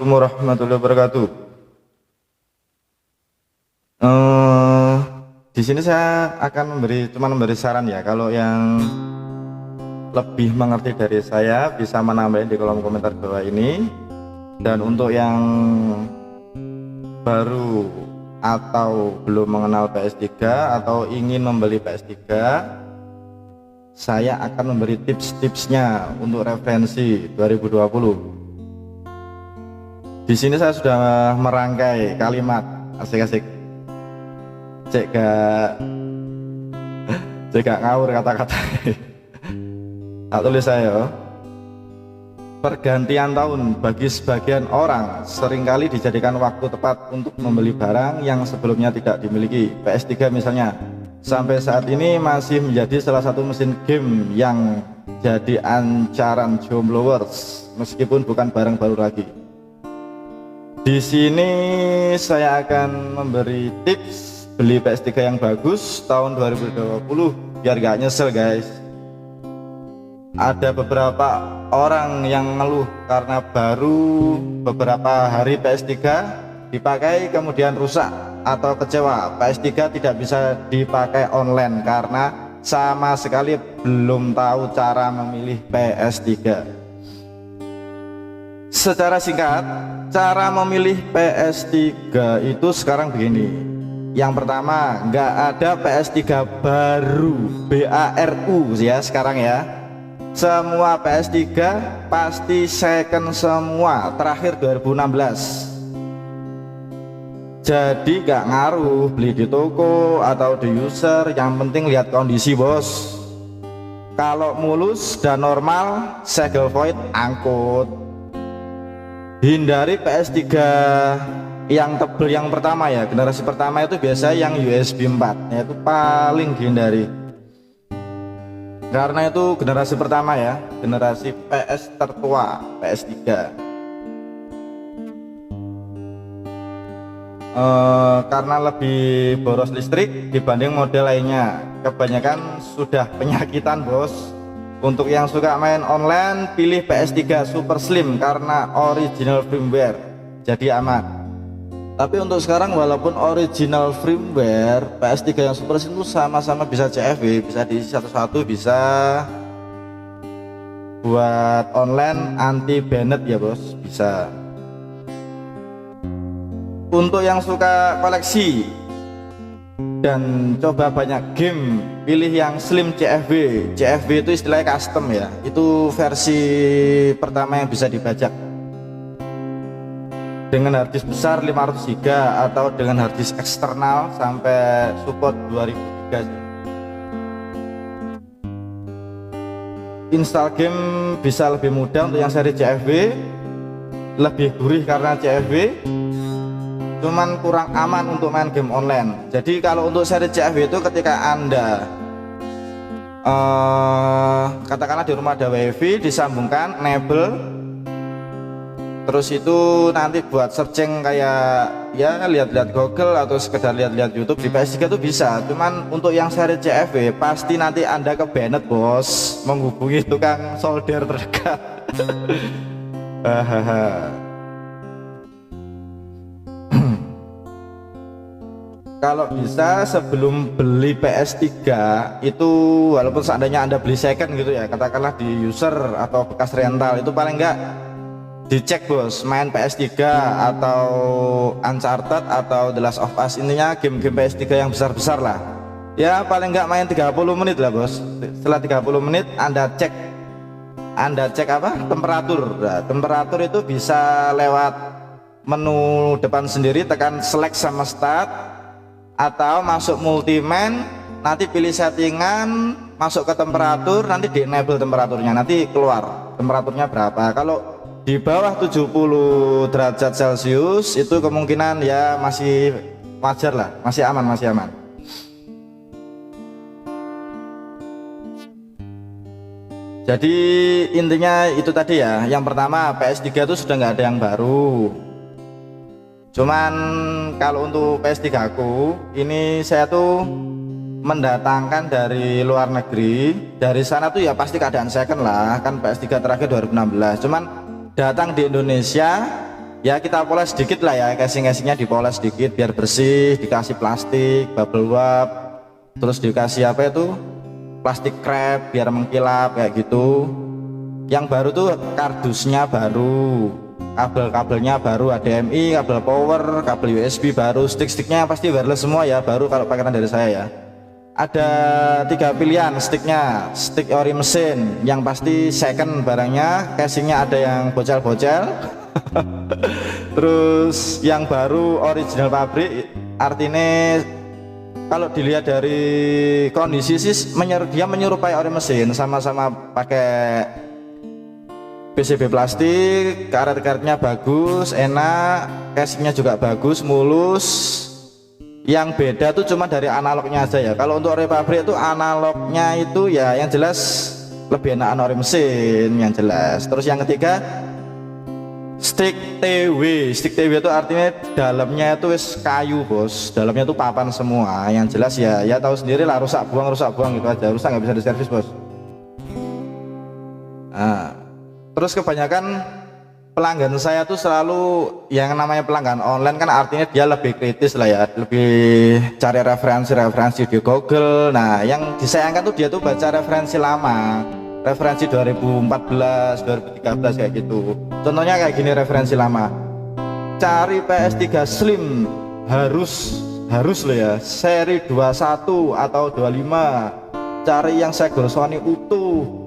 Assalamualaikum warahmatullahi wabarakatuh. Eh, di sini saya akan memberi saran ya. Kalau yang lebih mengerti dari saya bisa menambahin di kolom komentar bawah ini. Dan untuk yang baru atau belum mengenal PS3 atau ingin membeli PS3, saya akan memberi tips-tipsnya untuk referensi 2020. Di sini saya sudah merangkai kalimat asik-asik. Cek gak ngawur kata-kata. Tak tulis saya. Pergantian tahun bagi sebagian orang seringkali dijadikan waktu tepat untuk membeli barang yang sebelumnya tidak dimiliki. PS3 misalnya, sampai saat ini masih menjadi salah satu mesin game yang jadi ancaran jombloers, meskipun bukan barang baru lagi. Di sini saya akan memberi tips beli PS3 yang bagus tahun 2020 biar gak nyesel guys. Ada beberapa orang yang ngeluh karena baru beberapa hari PS3 dipakai kemudian rusak atau kecewa. PS3 tidak bisa dipakai online karena sama sekali belum tahu cara memilih PS3. Secara singkat, cara memilih PS3 itu sekarang begini. Yang pertama, nggak ada PS3 baru, BARU ya sekarang ya. Semua PS3 pasti second semua, terakhir 2016. Jadi nggak ngaruh beli di toko atau di user, yang penting lihat kondisi bos. Kalau mulus dan normal, segel void angkut. Hindari PS3 yang tebel yang pertama ya, generasi pertama itu biasa yang USB 4 ya, itu paling dihindari karena itu generasi pertama ya, generasi PS tertua, PS3. Karena lebih boros listrik dibanding model lainnya, kebanyakan sudah penyakitan bos. Untuk yang suka main online, pilih PS3 Super Slim karena original firmware, jadi aman. Tapi untuk sekarang walaupun original firmware, PS3 yang Super Slim itu sama-sama bisa CFW, bisa diisi satu-satu, bisa buat online anti banned ya bos, bisa. Untuk yang suka koleksi dan coba banyak game, pilih yang Slim CFW. CFW itu istilahnya custom ya, itu versi pertama yang bisa dibajak dengan harddisk besar 500 GB atau dengan harddisk eksternal sampai support 2000 GB. Install game bisa lebih mudah untuk yang seri CFW, lebih gurih karena CFW, cuman kurang aman untuk main game online. Jadi kalau untuk seri CFW itu ketika anda katakanlah di rumah ada wifi, disambungkan enable, terus itu nanti buat searching kayak ya lihat-lihat Google atau sekedar lihat-lihat YouTube di PS3 itu bisa. Cuman untuk yang seri CFW pasti nanti anda ke banned bos, menghubungi tukang solder terdekat. Kalau bisa sebelum beli PS3 itu, walaupun seandainya anda beli second gitu ya, katakanlah di user atau bekas rental, itu paling enggak dicek bos, main PS3 atau Uncharted atau The Last of Us, intinya game-game PS3 yang besar-besar lah ya, paling enggak main 30 menit lah bos. Setelah 30 menit anda cek apa, temperatur. Nah, temperatur itu bisa lewat menu depan sendiri, tekan select sama start, atau masuk multiman, nanti pilih settingan, masuk ke temperatur, nanti di enable temperaturnya, nanti keluar temperaturnya berapa. Kalau di bawah 70 derajat Celcius itu kemungkinan ya masih wajar lah, masih aman. Jadi intinya itu tadi ya, yang pertama PS3 itu sudah nggak ada yang baru. Cuman kalau untuk PS3 aku ini, saya tuh mendatangkan dari luar negeri. Dari sana tuh ya pasti keadaan second lah, kan PS3 terakhir 2016. Cuman datang di Indonesia ya kita poles sedikit lah ya, casing-casingnya dipoles sedikit biar bersih, dikasih plastik bubble wrap, terus dikasih apa itu plastik wrap biar mengkilap kayak gitu. Yang baru tuh kardusnya baru, kabel-kabelnya baru, HDMI, kabel power, kabel USB baru, stick-sticknya pasti wireless semua ya, baru kalau paketan dari saya ya. Ada 3 pilihan sticknya, stick ori mesin yang pasti second barangnya, casingnya ada yang bocel-bocel. Terus yang baru original pabrik, artinya kalau dilihat dari kondisi sih dia menyerupai ori mesin, sama-sama pakai PCB plastik, karet-karetnya bagus, enak, casingnya juga bagus, mulus. Yang beda tuh cuma dari analognya aja ya. Kalau untuk ori pabrik itu analognya itu ya yang jelas lebih enak ori mesin yang jelas. Terus yang ketiga stick TW. Stick TW itu artinya dalamnya itu wis kayu bos, dalamnya itu papan semua. Yang jelas ya tahu sendiri lah, rusak buang gitu aja, rusak nggak bisa diservis bos. Nah, terus kebanyakan pelanggan saya tuh selalu yang namanya pelanggan online kan artinya dia lebih kritis lah ya, lebih cari referensi di Google. Nah yang disayangkan tuh dia tuh baca referensi lama, referensi 2014, 2013 kayak gitu. Contohnya kayak gini referensi lama, cari PS3 Slim harus loh ya, seri 21 atau 25, cari yang segel Sony utuh,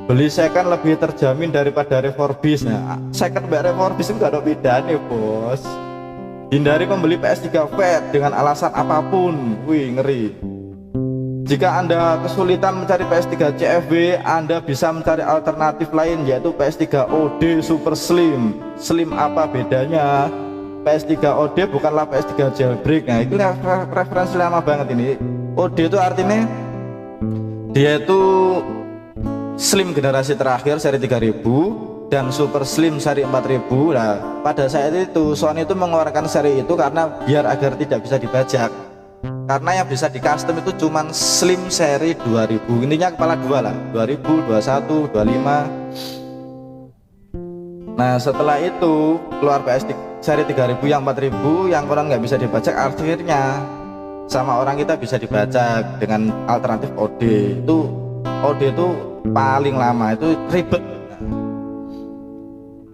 beli second lebih terjamin daripada refurbish. Nah, second mbak refurbish itu gak ada bedanya bos. Hindari membeli PS3 fat dengan alasan apapun. Wih ngeri. Jika anda kesulitan mencari PS3 CFB, anda bisa mencari alternatif lain yaitu PS3 OD Super Slim. Slim apa bedanya? PS3 OD bukanlah PS3 jailbreak. Nah itu referensi lama banget ini. OD itu artinya dia itu Slim generasi terakhir seri 3000 dan Super Slim seri 4000. Nah, pada saat itu Sony itu mengeluarkan seri itu karena biar agar tidak bisa dibajak. Karena yang bisa di custom itu cuman Slim seri 2000. Intinya kepala dua lah, 2000, 21, 25. Nah, setelah itu keluar PS seri 3000 yang 4000 yang orang nggak bisa dibajak, akhirnya sama orang kita bisa dibajak dengan alternatif OD. Itu OD itu paling lama, itu ribet.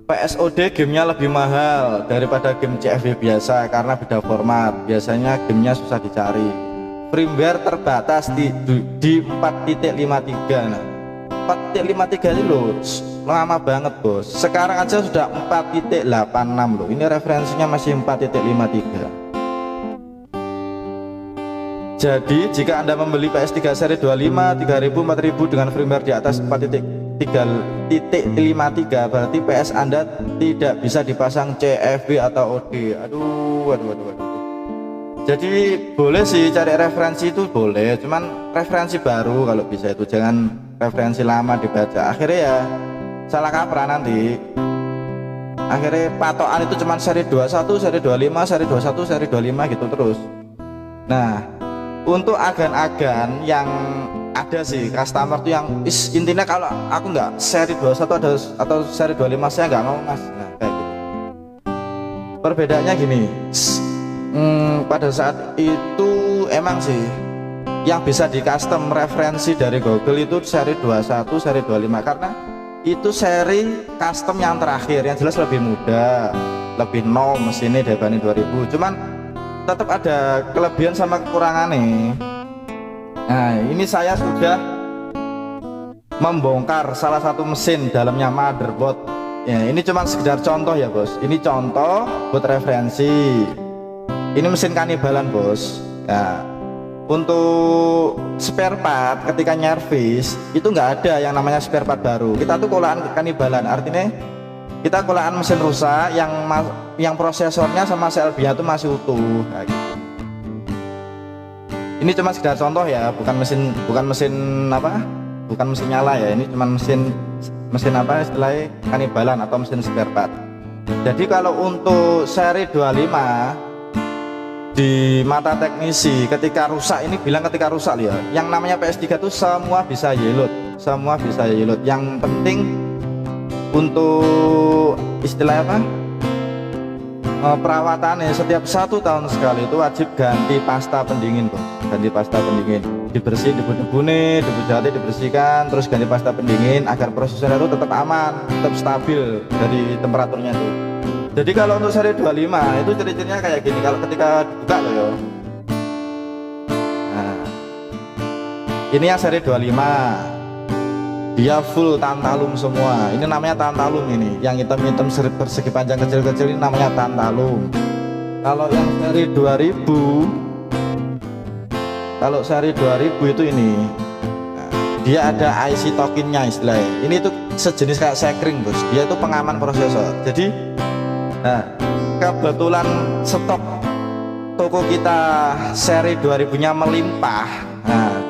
PSOD gamenya lebih mahal daripada game CFB biasa karena beda format, biasanya gamenya susah dicari. Firmware terbatas di 4.53. Nah 4.53 ini loh lama banget bos, sekarang aja sudah 4.86 loh, ini referensinya masih 4.53. Jadi jika anda membeli PS3 seri 25, 3000, 4000 dengan firmware di atas 4.53 berarti PS anda tidak bisa dipasang CFB atau OD. Aduh. Jadi boleh sih cari referensi itu boleh, cuman referensi baru kalau bisa itu, jangan referensi lama dibaca. Akhirnya ya salah kaprah nanti. Akhirnya patokan itu cuman seri 21, seri 25, seri 21, seri 25 gitu terus. Nah untuk agan-agan yang ada sih customer tuh yang intinya kalau aku nggak seri 21 atau seri 25 saya nggak mau mas. Nah kayak gitu. Perbedaannya gini, pada saat itu emang sih yang bisa di custom referensi dari Google itu seri 21, seri 25 karena itu seri custom yang terakhir, yang jelas lebih mudah, lebih no mesinnya dibanding 2000. Cuman tetap ada kelebihan sama kekurangan nih. Nah ini saya sudah membongkar salah satu mesin dalamnya motherboard ya, ini cuma sekedar contoh ya bos, ini contoh buat referensi. Ini mesin kanibalan bos ya. Untuk spare part ketika nyervis itu nggak ada yang namanya spare part baru, kita tuh kolaan kanibalan, artinya kita kolaan mesin rusak yang prosesornya sama CLB-nya itu masih utuh kayak gitu. Ini cuma sekedar contoh ya, bukan mesin nyala ya, ini cuma mesin apa istilahnya kanibalan atau mesin spare part. Jadi kalau untuk seri 25 di mata teknisi ketika rusak, ini bilang ketika rusak ya, yang namanya PS3 itu semua bisa yellow, Yang penting untuk istilah apa perawatannya setiap 1 tahun sekali itu wajib ganti pasta pendingin bos, ganti pasta pendingin, dibersih, debu-debu nih, debu jati dibersihkan, terus ganti pasta pendingin agar prosesnya itu tetap aman, tetap stabil dari temperaturnya itu. Jadi kalau untuk seri 25 itu ciri-cirinya kayak gini kalau ketika dibuka loh ya. Nah, ini yang seri 25 dia full tantalum semua, ini namanya tantalum, ini yang hitam-hitam persegi panjang kecil-kecil ini namanya tantalum. Kalau yang seri 2000, kalau seri 2000 itu ini, nah, dia ada IC tokennya istilahnya, ini tuh sejenis kayak sekring bos, dia itu pengaman prosesor. Jadi nah, kebetulan stok toko kita seri 2000 nya melimpah, nah,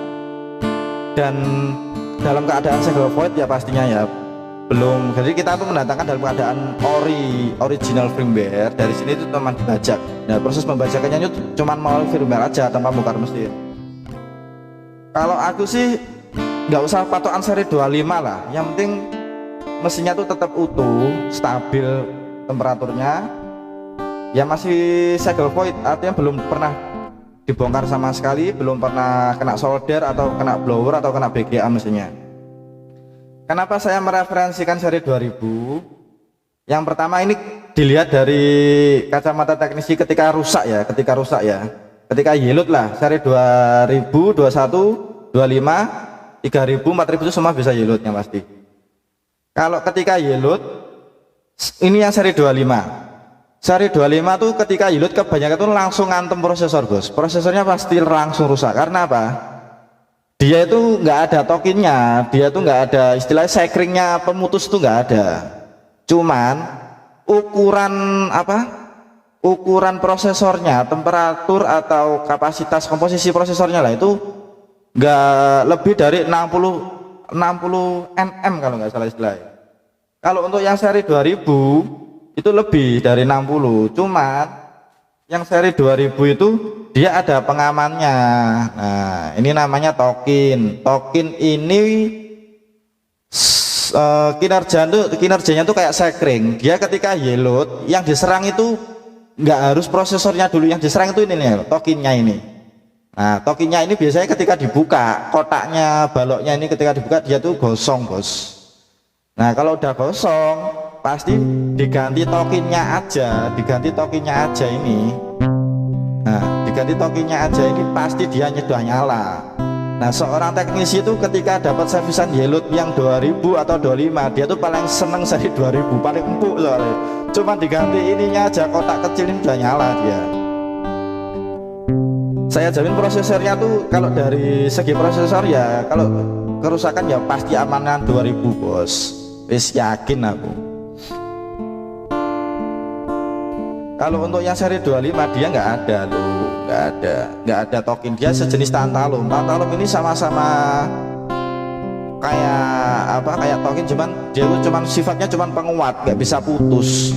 dan dalam keadaan single void ya pastinya ya belum, jadi kita tuh mendatangkan dalam keadaan original firmware, dari sini itu teman dibajak. Nah proses membajakannya itu cuma melalui firmware aja tanpa bongkar mesin. Kalau aku sih nggak usah patokan seri 25 lah, yang penting mesinnya tuh tetap utuh, stabil temperaturnya, ya masih single void, artinya belum pernah dibongkar sama sekali, belum pernah kena solder atau kena blower atau kena BGA mesinnya. Kenapa saya mereferensikan seri 2000? Yang pertama ini dilihat dari kacamata teknisi ketika rusak ya, ketika yield lah, seri 2000, 21, 25, 3000, 4000 itu semua bisa yield yang pasti. Kalau ketika yield, ini yang seri 25. Seri 25 tuh ketika yield kebanyakan tuh langsung ngantem prosesor bos, prosesornya pasti langsung rusak. Karena apa? Dia itu nggak ada tokennya, dia tuh nggak ada istilah sekringnya, pemutus tuh nggak ada. Cuman ukuran apa? Ukuran prosesornya, temperatur atau kapasitas komposisi prosesornya lah itu nggak lebih dari 60 nm kalau nggak salah istilahnya. Kalau untuk yang seri 2000 itu lebih dari 60, cuman yang seri 2000 itu dia ada pengamannya. Nah ini namanya token ini kinerjanya tuh kayak sekring. Dia ketika yield yang diserang itu nggak harus prosesornya dulu, yang diserang itu ini nih tokennya ini. Nah tokennya ini biasanya ketika dibuka kotaknya, baloknya ini ketika dibuka dia tuh gosong bos. Nah kalau udah gosong pasti diganti tokennya aja ini. Nah diganti tokennya aja ini pasti dia sudah nyala. Nah seorang teknisi itu ketika dapat servisan yield yang 2000 atau 25 dia tuh paling seneng seri 2000, paling empuk soalnya. Cuma diganti ininya aja, kotak kecil ini udah nyala dia. Saya jamin prosesornya tuh kalau dari segi prosesor ya kalau kerusakan ya pasti amanan 2000 bos, wis yakin aku. Kalau untuk yang seri 25 dia nggak ada loh, nggak ada token, dia sejenis tantalum. Tantalum ini sama-sama kayak apa, kayak token, cuman dia itu cuman sifatnya cuman penguat, nggak bisa putus,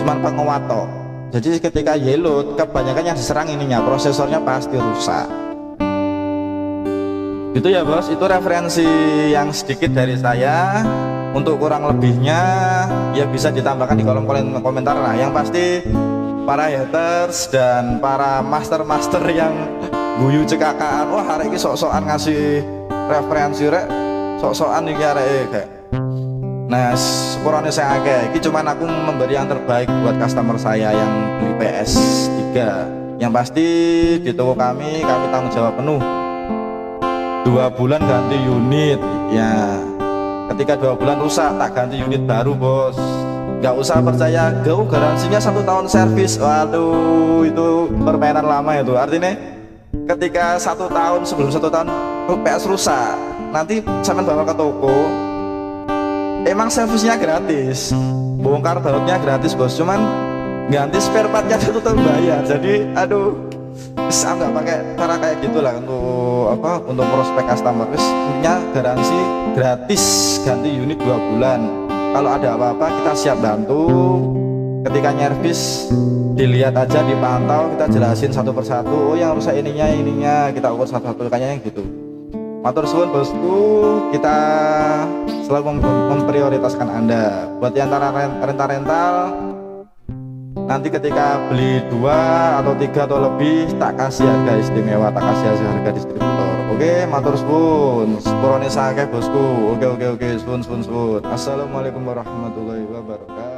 cuman penguat toh. Jadi ketika yield kebanyakan yang diserang ininya, prosesornya pasti rusak. Itu ya bos, itu referensi yang sedikit dari saya. Untuk kurang lebihnya ya bisa ditambahkan di kolom komentar lah. Yang pasti para haters dan para master yang guyu cekakaan, wah hari ini sok-sokan ngasih referensi rek, sok-sokan nih kayak. Nah sepurane saya agak ini cuman aku memberi yang terbaik buat customer saya yang beli PS3. Yang pasti di toko kami tanggung jawab penuh 2 bulan ganti unit ya. Ketika 2 bulan rusak tak ganti unit baru bos, nggak usah percaya garansinya 1 tahun servis. Waduh itu permainan lama itu. Artinya ketika 1 tahun, sebelum 1 tahun PS rusak, nanti sampai bawa ke toko, emang servisnya gratis, bongkar bautnya gratis bos, cuman ganti spare partnya itu terbayar. Jadi aduh saya nggak pakai cara kayak gitulah untuk apa, untuk prospek customer. Intinya garansi gratis ganti unit 2 bulan. Kalau ada apa-apa kita siap bantu. Ketika nyervis dilihat aja, dipantau, kita jelasin satu persatu. Oh yang rusak ininya kita ukur satu-satu, kayaknya gitu. Matur suwun bosku, kita selalu memprioritaskan Anda. Buat yang rental nanti ketika beli 2 atau 3 atau lebih tak kasih harga istimewa, tak kasih harga distributor. Oke, matur suwun, sepurone sakeh bosku. Oke, suwun. Assalamualaikum warahmatullahi wabarakatuh.